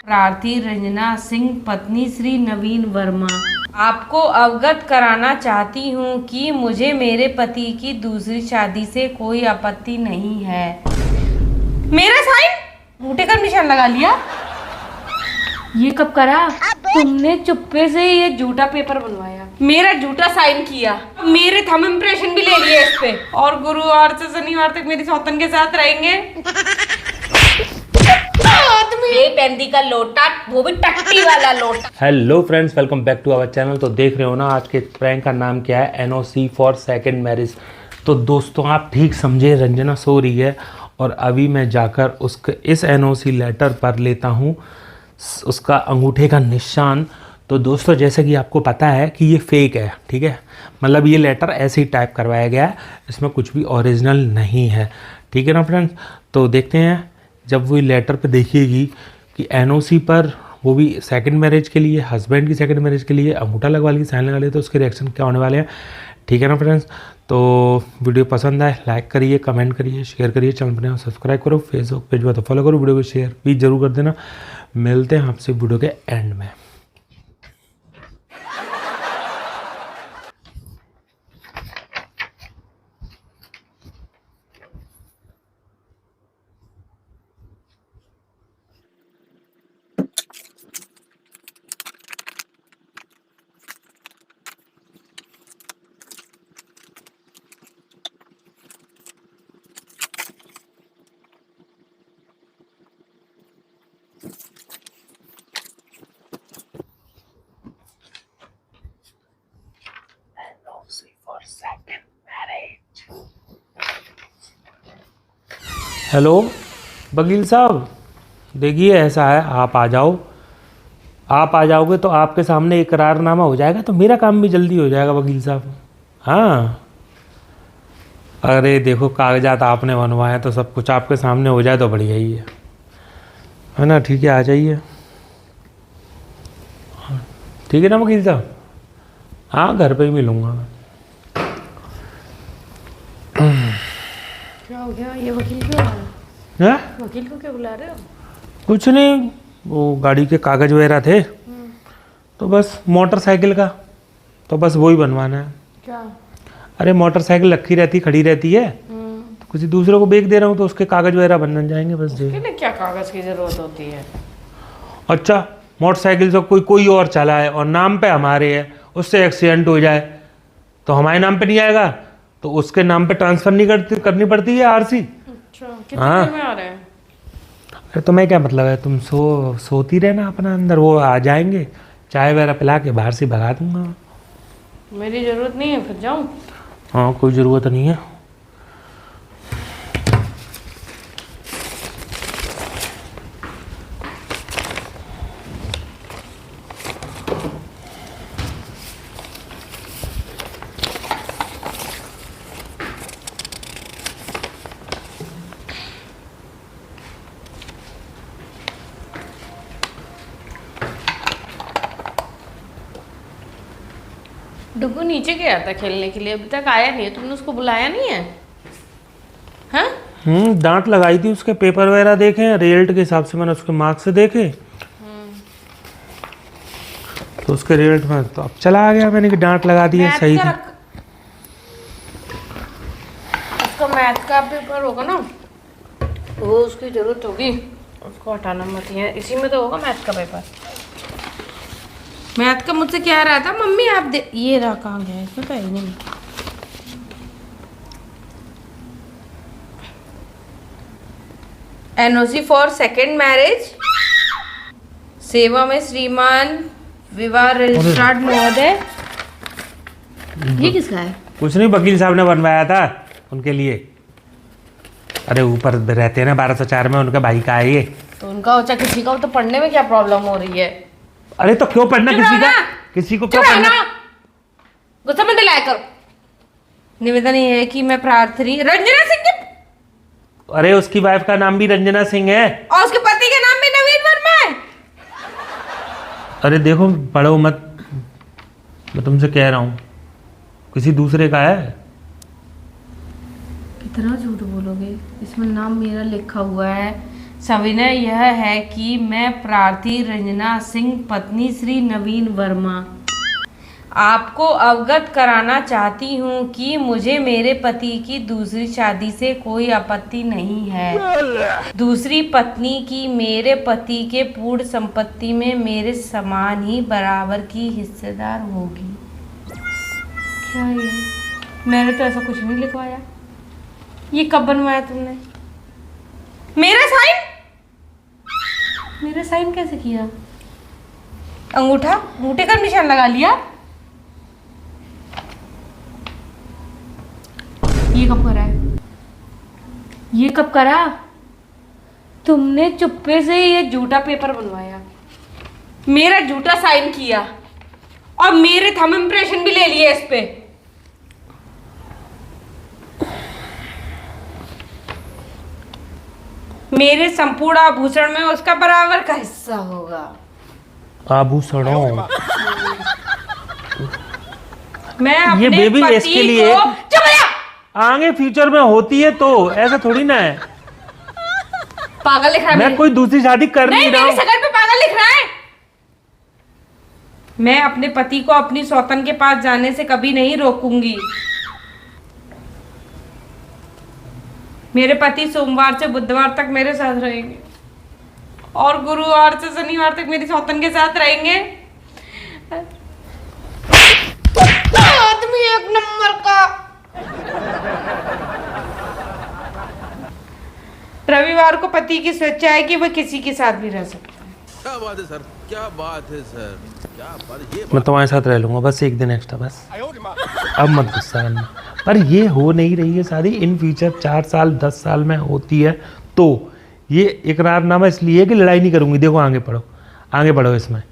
प्रार्थी रंजना सिंह पत्नी श्री नवीन वर्मा आपको अवगत कराना चाहती हूँ कि मुझे मेरे पति की दूसरी शादी से कोई आपत्ति नहीं है। मेरा साइन बूटे का निशान लगा लिया। ये कब करा तुमने? चुप्पे से ये झूठा पेपर बनवाया, मेरा झूठा साइन किया, मेरे थंब इम्प्रेशन भी ले लिए इस पे, और गुरुवार से शनिवार तक मेरी सौतन के साथ रहेंगे। पेंदी का लोटा, वो भी टट्टी वाला लोटा। Hello friends, welcome back to our channel. तो देख रहे हो ना आज के प्रैंक का नाम क्या है, एनओसी फॉर सेकंड मैरिज। तो दोस्तों आप ठीक समझे, रंजना सो रही है और अभी मैं जाकर उसके इस एनओसी लेटर पर लेता हूँ उसका अंगूठे का निशान। तो दोस्तों जैसे कि आपको पता है कि ये फेक है, ठीक है, मतलब ये लेटर ऐसे ही टाइप करवाया गया है, इसमें कुछ भी ओरिजिनल नहीं है, ठीक है ना फ्रेंड्स। तो देखते हैं जब वो लेटर पे देखिएगी कि एनओसी पर वो भी सेकंड मैरिज के लिए, हस्बैंड की सेकंड मैरिज के लिए अंगूठा लगवा ली, साइन लगा लिए, तो उसके रिएक्शन क्या होने वाले हैं, ठीक है ना फ्रेंड्स। तो वीडियो पसंद आए लाइक करिए, कमेंट करिए, शेयर करिए, चैनल पर सब्सक्राइब करो, फेसबुक पेज पर तो फॉलो करो, वीडियो को शेयर भी जरूर कर देना। मिलते हैं आपसे वीडियो के एंड में। हेलो वकील साहब, देखिए ऐसा है, आप आ जाओ। आप आ जाओगे तो आपके सामने इकरारनामा हो जाएगा, तो मेरा काम भी जल्दी हो जाएगा वकील साहब। हाँ, अरे देखो कागजात आपने बनवाए तो सब कुछ आपके सामने हो जाए तो बढ़िया ही है ना। ठीक है, आ जाइए। ठीक है ना वकील साहब, हाँ घर पे ही मिलूँगा। क्या हो गया? ये वकील क्यों आ रहा है? वकील को क्यों बुला रहे हो? कुछ नहीं, वो गाड़ी के कागज वगैरह थे तो बस मोटरसाइकिल का, तो बस वही बनवाना है। क्या? अरे मोटरसाइकिल रखी रहती, खड़ी रहती है, तो किसी दूसरे को बेच दे रहा हूँ तो उसके कागज वगैरह बन जाएंगे बस। उसके क्या कागज की जरूरत होती है? अच्छा, मोटरसाइकिल से कोई और चला है और नाम पे हमारे है, उससे एक्सीडेंट हो जाए तो हमारे नाम पे नहीं आएगा, तो उसके नाम पे ट्रांसफर नहीं करनी पड़ती है आरसी। अच्छा, कितने देर में आ रहे हैं? अरे तुम्हें क्या मतलब है, तुम सोती रहना अपना अंदर, वो आ जाएंगे, चाय वगैरह पिला के बाहर से भगा दूंगा। मेरी जरूरत नहीं है, फिर जाऊं? हाँ कोई ज़रूरत नहीं है। डुगू नीचे गया था खेलने के लिए, अभी तक आया नहीं है। तुमने उसको बुलाया नहीं है? हाँ? डांट लगाई थी, उसके पेपर वगैरह देखे, रिजल्ट के हिसाब से मैंने उसके मार्क्स से देखे, तो उसके रिजल्ट में तो अब चला आ गया, मैंने कि डांट लगा दी है, सही थी। उसका मैथ का पेपर होगा ना, वो उसकी जरूरत होगी, उसको हटाना मत है, इसी में तो होगा मैथ का पेपर। मैथ का मुझसे क्या रहा था, मम्मी आप दे, ये रहा, कहाँ गया? इसमें तो है नहीं। एनओसी फॉर सेकंड मैरिज, सेवा में श्रीमान विवाह रजिस्ट्रार महोदय। ये किसका है? कुछ नहीं, वकील साहब ने बनवाया था उनके लिए। अरे ऊपर रहते हैं ना 1204 में, उनका भाई का है ये। तो उनका हो चाहे किसी का हो, तो पढ़ने में क्या प्रॉब्लम हो रही है? अरे तो क्यों पढ़ना किसी का, किसी को क्यों पढ़ना? गुस्सा मत दिलाया करो। निवेदन ये है कि मैं प्रार्थी रंजना सिंह के, अरे उसकी वाइफ का नाम भी रंजना सिंह है और उसके पति का नाम भी नवीन वर्मा है। अरे देखो पढ़ो मत, मैं तुमसे कह रहा हूँ, किसी दूसरे का है। कितना झूठ बोलोगे, इसमें नाम मेरा लिखा हुआ है, सविनय यह है कि मैं प्रार्थी रंजना सिंह पत्नी श्री नवीन वर्मा आपको अवगत कराना चाहती हूँ कि मुझे मेरे पति की दूसरी शादी से कोई आपत्ति नहीं है। दूसरी पत्नी की मेरे पति के पूर्ण संपत्ति में मेरे समान ही बराबर की हिस्सेदार होगी। क्या ये? मैंने तो ऐसा कुछ नहीं लिखवाया। ये कब बनवाया तुमने? मेरा साइन कैसे किया? अंगूठे का निशान लगा लिया? ये कब करा है? ये कब करा? तुमने चुप्पे से ये झूठा पेपर बनवाया, मेरा झूठा साइन किया और मेरे थंब इम्प्रेशन भी ले लिए इस पे। मेरे संपूर्ण आभूषण में उसका बराबर का हिस्सा होगा। आभूषणों मैं अपने ये बेबी पति इसके लिए को चुप रह! आगे फ्यूचर में होती है तो ऐसा थोड़ी ना है। पागल लिख रहा है। मैं कोई दूसरी शादी कर नहीं रहा मेरी हूँ। शक्ल पे पागल लिख रहा है। मैं अपने पति को अपनी सौतन के पास जाने से कभी नहीं रोकूंगी। मेरे पति सोमवार से बुधवार तक मेरे साथ रहेंगे और गुरुवार से शनिवार तक मेरी सौतन के साथ रहेंगे। आदमी एक नंबर का। रविवार को पति की स्वेच्छा है कि वह किसी के साथ भी रह सकता है। क्या बात है सर, क्या बात है सर, क्या बात है। ये मैं तुम्हारे साथ रह लूंगा बस एक दिन एक्स्ट्रा बस। अब मत गुस्सा करना। पर ये हो नहीं रही है शादी। इन फ्यूचर 4 साल 10 साल में होती है तो ये इकरारनामा इसलिए कि लड़ाई नहीं करूंगी। देखो आगे बढ़ो इसमें।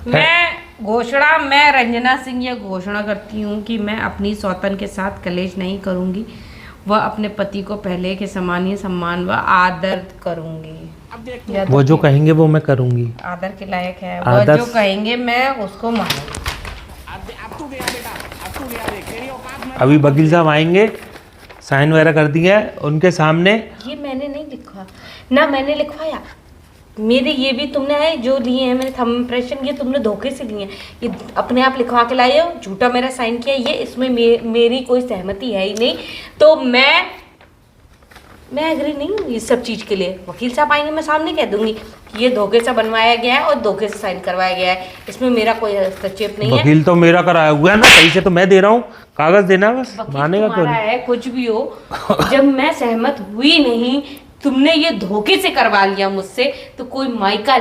मैं रंजना सिंह यह घोषणा करती हूँ कि मैं अपनी सौतन के साथ कलेश नहीं करूंगी। वह अपने पति को पहले के समान ही सम्मान व आदर करूंगी। वो जो कहेंगे वो मैं करूंगी। आदर के लायक है। वह जो कहेंगे मैं उसको मानूंगी। अभी वकील साहब आएंगे, साइन वगैरह कर दिए उनके सामने। ये मैंने नहीं लिखा ना, मैंने लिखवाया। मेरे ये भी तुमने है जो लिए हैं मेरे थंब इम्प्रेशन, ये तुमने धोखे से लिए हैं। ये अपने आप लिखवा के लाए हो, झूठा मेरा साइन किया। ये इसमें मेरी कोई सहमति है ही नहीं। तो मैं एग्री नहीं हूँ इस सब चीज़ के लिए। वकील साहब आएंगे, मैं सामने कह दूंगी कि ये धोखे से बनवाया गया है और धोखे से साइन करवाया गया है। इसमें मेरा कोई हस्तक्षेप नहीं है। वकील तो मेरा कराया हुआ है ना, सही से तो मैं दे रहा हूँ। कागज देना बस, मानेगा तो नहीं। है कुछ भी हो, जब मैं सहमत हुई नहीं, तुमने ये धोखे से करवा लिया मुझसे, तो कोई माई का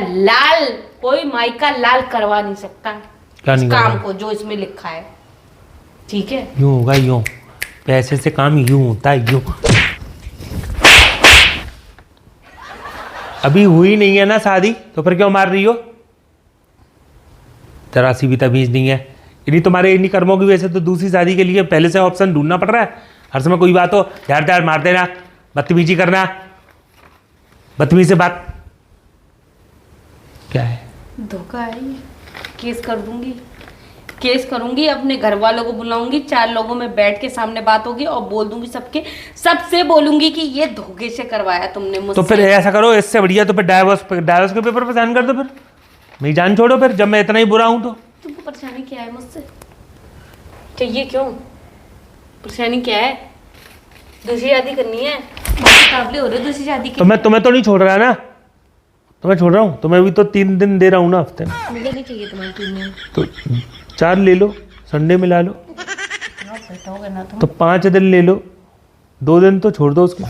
लाल करवा नहीं सकता इस काम को जो इसमें लिखा है। ठीक है, यूं होगा, यूं पैसे से काम यूं होता है, यूं। अभी हुई नहीं है ना शादी, तो फिर क्यों मार रही हो? जरा सी भी तमीज नहीं है। इन्हीं कर्मों की वजह से तो दूसरी शादी के लिए पहले से ऑप्शन ढूंढना पड़ रहा है। हर समय कोई बात हो यार मार देना, बदतमीजी करना, बदतमीजी से बात। क्या है? धोखा है ये। केस करूंगी, अपने घर वालों को बुलाऊंगी, 4 लोगों में बैठ के सामने बात होगी और बोल दूंगी सबसे बोलूंगी कि ये धोखे से करवाया तुमने मुझसे। तो फिर ऐसा करो, इससे बढ़िया तो फिर डाइवोर्स के पेपर पे साइन कर दो। फिर मेरी जान छोड़ो। फिर जब मैं इतना ही बुरा हूं तो तुमको परेशानी क्या है मुझसे? चाहिए क्यों? परेशानी क्या है? दूसरी शादी करनी है? काबले हो रहे दूसरी शादी की। तो मैं तुम्हें तो नहीं छोड़ रहा ना, तुम्हें छोड़ रहा हूँ। तुम्हें भी तो 3 दिन दे रहा हूँ ना हफ्ते में। मुझे नहीं चाहिए तुम्हारे 3 दिन। तो 4 ले लो, संडे मिला लो। बैठोगे ना तुम? तो 5 दिन ले लो, 2 दिन तो छोड़ दो उसको।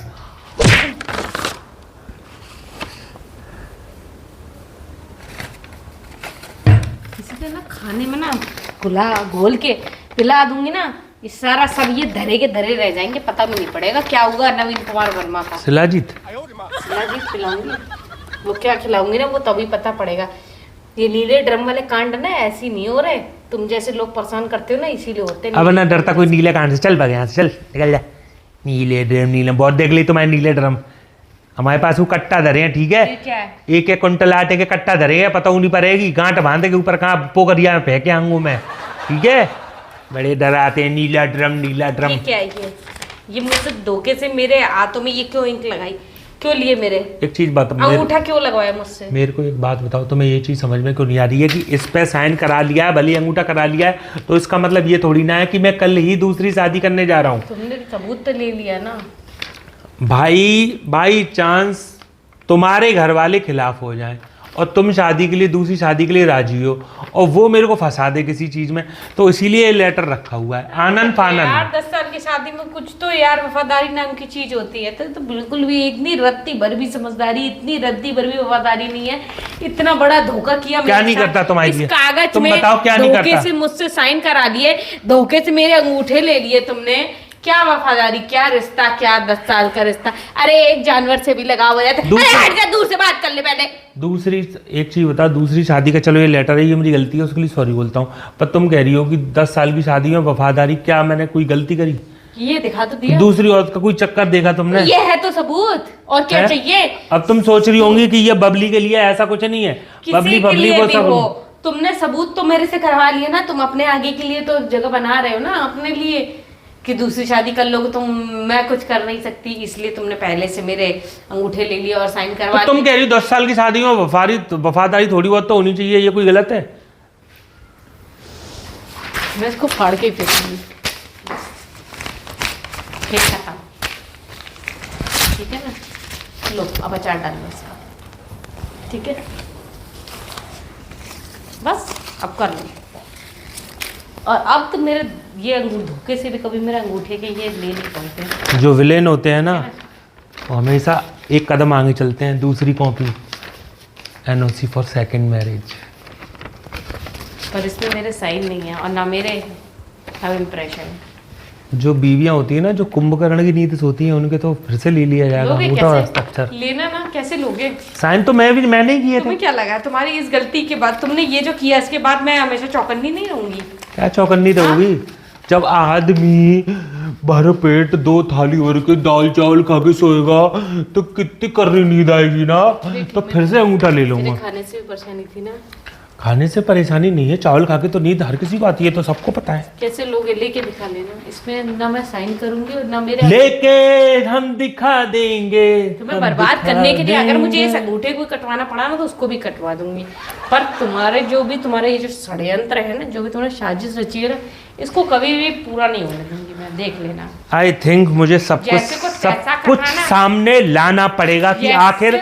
किसी के ना खाने में ना घोल के पिला दूंगी ना, ये सारा सब ये धरे के धरे रह जाएंगे, पता भी नहीं पड़ेगा क्या हुआ नवीन कुमार वर्मा का। शिलाजीत खिलाऊंगी, वो क्या खिलाऊंगी ना वो तभी पता पड़ेगा। ये नीले ड्रम वाले कांड ना ऐसे नहीं हो रहे, तुम जैसे लोग परेशान करते हो ना इसीलिए होते। अब ना डरता कोई नीले कांड से। चल भाग यहाँ से, चल निकल जा। नीले ड्रम बहुत देख ली तुम्हारे नीले ड्रम। हमारे पास वो कट्टा धरे हैं, ठीक है? क्या है? 1-1 क्विंटल आटे के कट्टा धरे हैं, पता नहीं पड़ेगी। गांठ बांधे के ऊपर कहाँ पोखरिया में फेंके आऊंगा मैं, ठीक है? बड़े डराते हैं, नीला ड्रम। ये क्या है? ये मुझसे धोखे से मेरे हाथों में ये क्यों इंक लगाई? क्यों लिए मेरे? एक चीज बात अंगूठा क्यों लगवाया मुझसे? मेरे को एक बात बताओ, तुम्हें ये चीज समझ में क्यों नहीं आ रही है कि इस पे साइन करा लिया है, भले ही अंगूठा करा लिया है, तो इसका मतलब ये थोड़ी ना है कि मैं कल ही दूसरी शादी करने जा रहा हूँ। तुमने सबूत तो ले लिया ना। भाई बाई चांस तुम्हारे घर वाले खिलाफ हो जाएं और तुम शादी के लिए, दूसरी शादी के लिए राजी हो और वो मेरे को फंसा दे किसी चीज में, तो इसीलिए ये लेटर रखा हुआ है आनंद फानन। यार 10 साल की शादी में कुछ तो यार वफादारी नाम की चीज होती है। तो बिल्कुल भी इतनी रत्ती भर भी समझदारी, इतनी रत्ती भर भी वफादारी नहीं है। इतना बड़ा धोखा किया क्या नहीं करता तुम्हारे लिए? इस कागज तुम में बताओ क्या नहीं करता? धोखे से मुझसे साइन करा लिए, धोखे से मेरे अंगूठे ले लिए तुमने। क्या वफादारी, क्या रिश्ता, क्या 10 साल का रिश्ता। अरे एक जानवर से भी लगा हुआ जाता है। अरे हट जा, दूर से बात कर ले पहले। दूसरी एक चीज बता, दूसरी शादी का चलो ये लेटर है, ये मेरी गलती है, उसके लिए सॉरी बोलता हूँ, पर तुम कह रही हो कि 10 साल की शादी में वफादारी, क्या मैंने कोई गलती करी? ये दिखा तो दिया। दूसरी औरत का कोई चक्कर देखा तुमने? ये है तो सबूत, और क्या है? चाहिए? अब तुम सोच रही होंगी कि ये बबली के लिए, ऐसा कुछ नहीं है। किसी के लिए भी हो, तुमने सबूत तो मेरे से करवा लिया ना। तुम अपने आगे के लिए तो जगह बना रहे हो ना अपने लिए, कि दूसरी शादी कर लोगे तुम, मैं कुछ कर नहीं सकती, इसलिए तुमने पहले से मेरे अंगूठे ले लिए और साइन करवा तो तुम कह रही हो 10 साल की शादी में वफादारी थोड़ी बहुत तो होनी चाहिए, ये कोई गलत है? मैं इसको फाड़ के ही फेंकूंगी। ठीक है ना? लो अब अचार डाल लो इसका, ठीक है? बस अब कर लो। और अब तो मेरे ये धोखे से भी कभी मेरे अंगूठे के ये ले नहीं पाते। जो विलेन होते हैं ना, वो हमेशा एक कदम आगे चलते हैं। दूसरी copy, NOC for second marriage, पर इसमें मेरे साइन नहीं है और ना मेरे अब इम्प्रेशन। जो बीवियां होती है ना, जो कुंभकर्ण की नीति सोती हैं, उनके तो फिर से ले लिया जाएगा लोगे अंगूठा और कैसे? हस्ताक्षर। लेना ना, कैसे लोगे? साइन तो मैंने ही किए थे। तुम्हें क्या लगा तुम्हारी इस गलती के बाद, तुमने ये जो किया इसके बाद मैं हमेशा चौकन्नी नहीं रहूंगी? क्या चौकन्नी रहोगी? जब आदमी भर पेट 2 थाली भर के दाल चावल खा के सोएगा तो कितनी करनी नींद आएगी ना, तो फिर से अंगूठा ले लूंगा। खाने से भी परेशानी थी ना। खाने से परेशानी नहीं है, चावल खा के तो नींद हर किसी को आती है, तो सबको पता है। कैसे लोगे? लेके दिखा लेना, इसमें ना मैं साइन करूंगी और ना मेरे लेके हम दिखा देंगे। तुम्हें बर्बाद करने के लिए अगर मुझे इस अंगूठे को कटवाना पड़ा ना तो उसको भी कटवा दूंगी। पर तुम्हारे तुम्हारे ये जो षड्यंत्र है ना, जो भी तुमने साजिश रची है ना, इसको कभी भी पूरा नहीं होने दूंगी मैं, देख लेना। आई थिंक मुझे सब कुछ सामने लाना पड़ेगा कि आखिर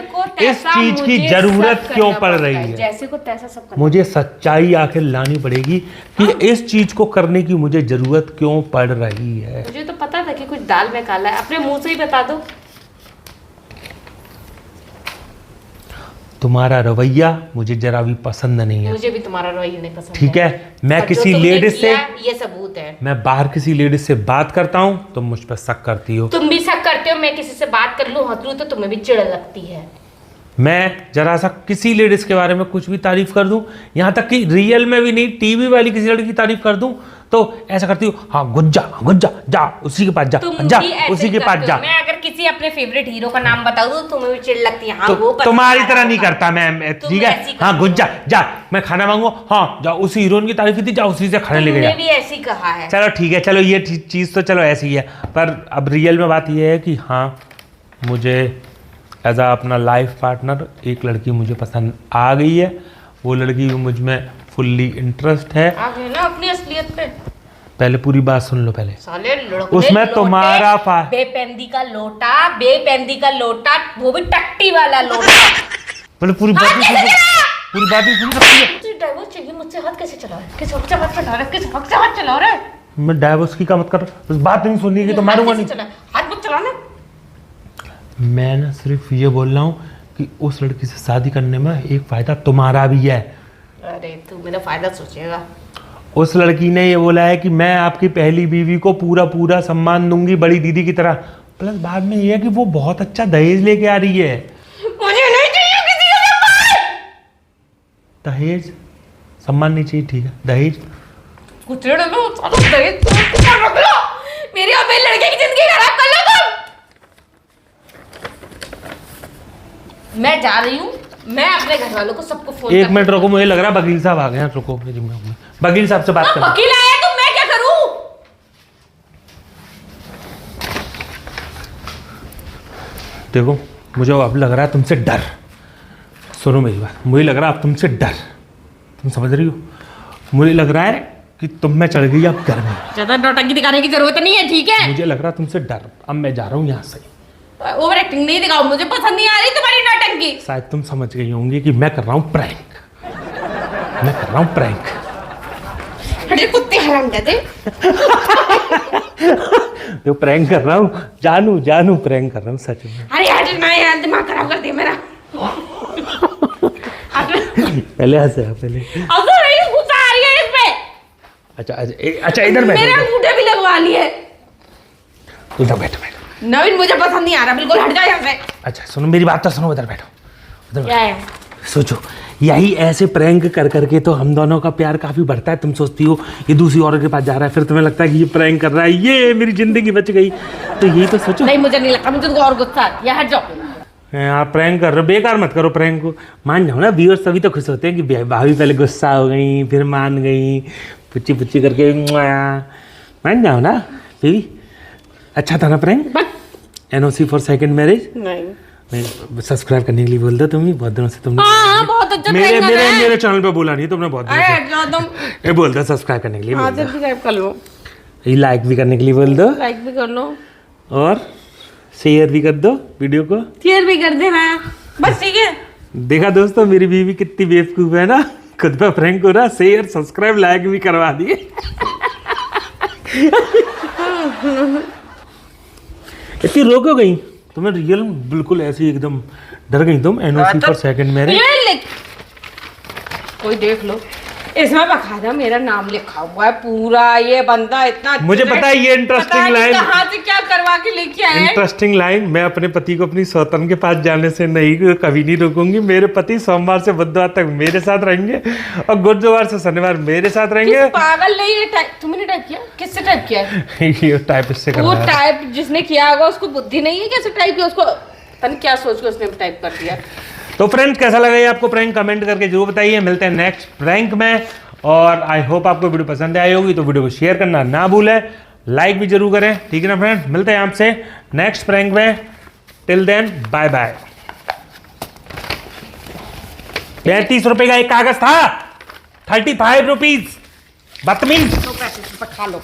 इस चीज की जरूरत क्यों पड़ रही है। जैसे को तैसा सब मुझे सच्चाई आखिर लानी पड़ेगी कि इस चीज को करने की मुझे जरूरत क्यों पड़ रही है। मुझे तो पता था कि कुछ दाल में काला है, अपने मुंह से ही बता दो। तुम्हारा रवैया मुझे जरा भी पसंद नहीं है। मुझे भी तुम्हारा रवैया नहीं पसंद। ठीक है, मैं किसी लेडीज से, ये सबूत है, मैं बाहर किसी लेडीज से बात करता हूँ तो मुझ पर शक करती हो। तुम भी शक करते हो। मैं किसी से बात कर लूं हंस लूं तो तुम्हें भी चिढ़ लगती है। मैं जरा सा किसी लेडीज के बारे में कुछ भी तारीफ कर दूं, यहाँ तक कि रियल में भी नहीं, टीवी वाली किसी लड़की की तारीफ कर दूं तो ऐसा करती हूँ, हाँ गुज्जा जा उसी के पास जा उसी के पास जा। मैं अगर किसी अपने फेवरेट हीरो का नाम बता दूं तुम्हें भी चिढ़ लगती है। हाँ, तो वो तुम्हारी तरह नहीं करता मैं, ठीक है? हाँ गुज्जा जा, मैं खाना मांगू, हाँ जा उसी हीरोइन की तारीफ की थी, जा उसी से खाने लेके जा। भी ऐसी कहा है। चलो ठीक है, चलो ये चीज तो चलो ऐसी ही है, पर अब रियल में बात ये है कि हाँ मुझे एज आ अपना लाइफ पार्टनर एक लड़की मुझे पसंद आ गई है। वो लड़की भी मुझ में फुल्ली इंटरेस्ट है। आ गए ना अपनी असलियत पे। पहले पूरी बात सुन लो पहले। साले लड़के उसमें तुम्हारा बेपेंदी का लोटा, वो भी टट्टी वाला लोटा। पहले पूरी बात ही सुन सकती है। तुझे डाइवोर्स चाहिए मुझसे? हाथ कैसे चला रहा है? किस हक से हाथ चला रहा है? किस हक से हाथ चला रहा है? मैं डाइवोर्स की का मत कर, बस बात नहीं सुननी है तो मारूंगा नहीं। हाथ मत चलाना। मैं ना सिर्फ ये बोल रहा हूँ कि उस लड़की से शादी करने में एक फायदा तुम्हारा भी है। अरे तू मेरा फायदा सोचेगा। उस लड़की ने ये बोला है कि मैं आपकी पहली बीवी को पूरा सम्मान दूंगी, बड़ी दीदी की तरह। प्लस बाद में ये है कि वो बहुत अच्छा दहेज लेके आ रही है। मुझे नहीं चाहिए किसी का सम्मान। दहेज सम्मान नहीं चाहिए, ठीक है? दहेज कुछ लो, दहेज रख लो। मेरी और मेरी लड़के की जिंदगी खराब कर लो तुम। मैं जा रही हूँ, मैं अपने घर वालों को सबको फोन। एक मिनट रुको, मुझे लग रहा है वकील साहब आ गए हैं। रुको, वकील साहब से बात करो। वकील आया तो मैं क्या करूँ? देखो मुझे अब लग रहा है तुमसे डर। सुनो मेरी बात, मुझे लग रहा है अब तुमसे डर। तुम समझ रही हो? मुझे लग रहा है कि तुम में चढ़ गई अब गर्मी। ज्यादा नौटंकी दिखाने की जरूरत नहीं है, ठीक है? मुझे लग रहा है तुमसे डर। अब मैं जा रहा हूँ यहाँ से। ओवर एक्टिंग नहीं दिखाओ, मुझे पसंद नहीं आ रही तुम्हारी नौटंकी। शायद तुम समझ गई होंगी कि मैं कर रहा हूँ प्रैंक। मैं कर रहा हूँ प्रैंक। अरे कुत्ते हरामजादे। जो प्रैंक कर रहा हूँ, जानू जानू प्रैंक कर रहा हूँ सच में। अरे हट ना यार, दिमाग खराब कर दिया मेरा। पहले हंसे पहले। अब तो नहीं, गुस्सा आ रही है इसमें। अच्छा इधर बैठो। मेरे अंगूठे भी लगवा लिए। इधर बैठो। नवीन मुझे पसंद नहीं आ रहा, बिल्कुल हट जाओ यहाँ से। अच्छा सुनो मेरी बात तो सुनो, इधर बैठो। उधर क्या है? सोचो, यही ऐसे प्रैंक कर करके तो हम दोनों का प्यार काफी बढ़ता है। तुम सोचती हो ये दूसरी औरत के पास जा रहा है, फिर तुम्हें लगता है कि ये प्रैंक कर रहा है, ये मेरी जिंदगी बच गई। तो यही तो सोचो। नहीं मुझे नहीं लगता, मुझे तो और गुस्सा आ रहा है। हट जाओ। आप प्रैंक कर रहे हो, बेकार मत करो प्रैंक को। मान जाओ ना, व्यूअर्स तभी तो खुश होते हैं कि भाभी पहले गुस्सा हो गई, फिर मान गई, पुच्ची पुच्ची करके मान जाओ ना बेबी। अच्छा था ना prank? NOC for second marriage. नहीं सब्सक्राइब करने के लिए बोल दो, तुम ही बहुत दिनों से तुमने हाँ बहुत अच्छा मेरे मेरे मेरे चैनल पे बोला नहीं तुमने बहुत दिनों अरे से। हट जाओ तुम। ये बोल दो सब्सक्राइब करने के लिए, हाँ बोल दो। सब्सक्राइब कर लो, ये लाइक भी करने के लिए बोल दो, लाइक भी कर लो, और शेयर भी कर दो वीडियो को। शेयर भी कर देना, बस ठीक है। देखा दोस्तों मेरी बीवी कितनी बेवकूफ है ना, खुद पे प्रैंक हो रहा, शेयर सब्सक्राइब लाइक भी करवा दिए। इतनी रोक हो गई तुम्हें, रियल बिल्कुल ऐसी एकदम डर गई तुम। NOC for second marriage. ये लिख, कोई देख लो, इसमें बकायदा मेरा नाम लिखा हुआ है पूरा। ये बंदा इतना, मुझे पता है ये इंटरेस्टिंग लाइन, कहाँ से क्या करवा के लेके आए हैं। Interesting line. मैं अपने पति को अपनी सौतन के पास जाने से नहीं, कभी नहीं रोकूंगी। मेरे पति सोमवार से बुधवार तक मेरे साथ रहेंगे और गुरुवार से शनिवार मेरे साथ रहेंगे। किस पागल ने ये टाइप, तुमने टाइप किया? किससे टाइप किया है? ये टाइप इससे कर वो रहा है। टाइप जिसने किया होगा उसको बुद्धि नहीं है, कैसे टाइप किया उसको, पता नहीं क्या सोच के उसने टाइप कर दिया। तो फ्रेंड्स कैसा लगा ये आपको प्रैंक, कमेंट करके जरूर बताइए। मिलते हैं नेक्स्ट प्रैंक में, और आई होप आपको वीडियो पसंद आई होगी। तो वीडियो को शेयर करना ना भूलें, लाइक भी जरूर करें, ठीक है ना फ्रेंड। मिलते हैं आपसे नेक्स्ट प्रैंक में। Till then bye bye. 35 रुपए का एक कागज था, 35 रुपीज। बदतमीज। तो पैसे खा लो।